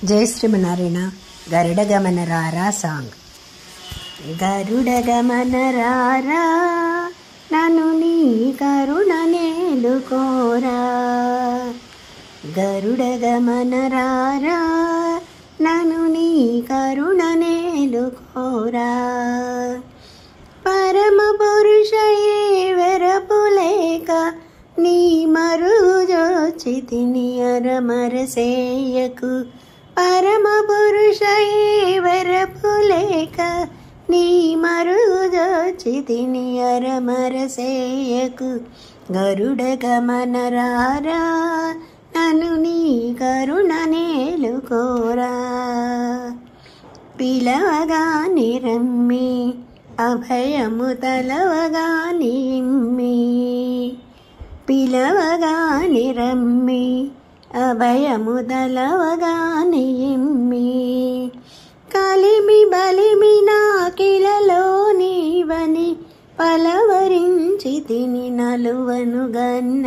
జై శ్రీమన్నారాయణ. గరుడ గమన రారా సాంగ్. గరుడ గమన రారా నన్ను నీ కరుణ నేలుకోరా. గరుడ గమన రారా నన్ను నీ కరుణ నేలుకోరా. పరమ పురుషయే వెరపులేక నీ మరుజోచి తిని అరమరసేయకు. పరమ పురుషయే వెరపులేక నీ మరుజోచి తిని అరమరసేయకు. గరుడ గమన రారా నన్ను నీ కరుణ నేలుకోరా. పిలవగాని రమ్మి అభయము తలవగాని ఇమ్మి. పిలవగాని రమ్మి అభయము తలవగాని ఇమ్మి. కలిమి బలిమి నాకిలలో నీవని పలవరించి తిని నలువను గన్న.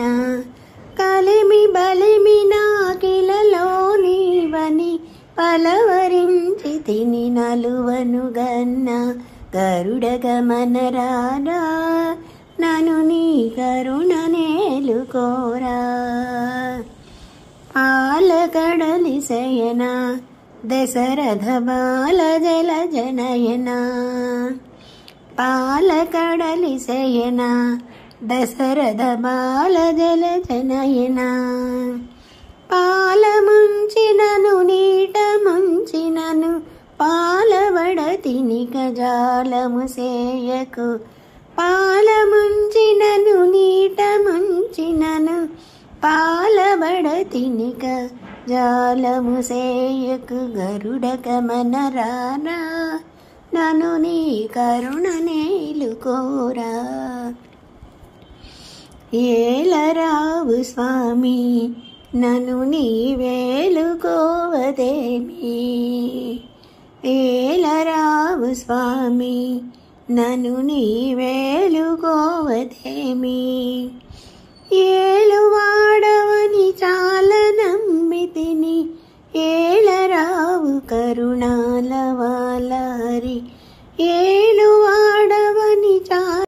కలిమి బలిమి నాకిలలో నీవని పలవరించి తిని నలువను గన్న. గరుడ గమన రారా నన్ను నీ కరుణ నేలుకోరా. పాలకడలి శయన దశరథ బాల జల జనయన. పాలకడలి శయన దశరథ బాల జల జనయన. పాల ముంచినను నీట ముంచినను పాలవడ తినిక జాలము సేయకు. పాల ముంచినను నీట ముంచినను పాలబడ తినిక జాలము సేయకు. గరుడ గమన రారా నన్ను నీ కరుణ నేలుకోరా. ఏలరావు స్వామి నన్ను నీ వేలుకోవదేమి. ఏలరావు స్వామి నన్ను నీ వేలుకోవదేమి. ఏలువాడవని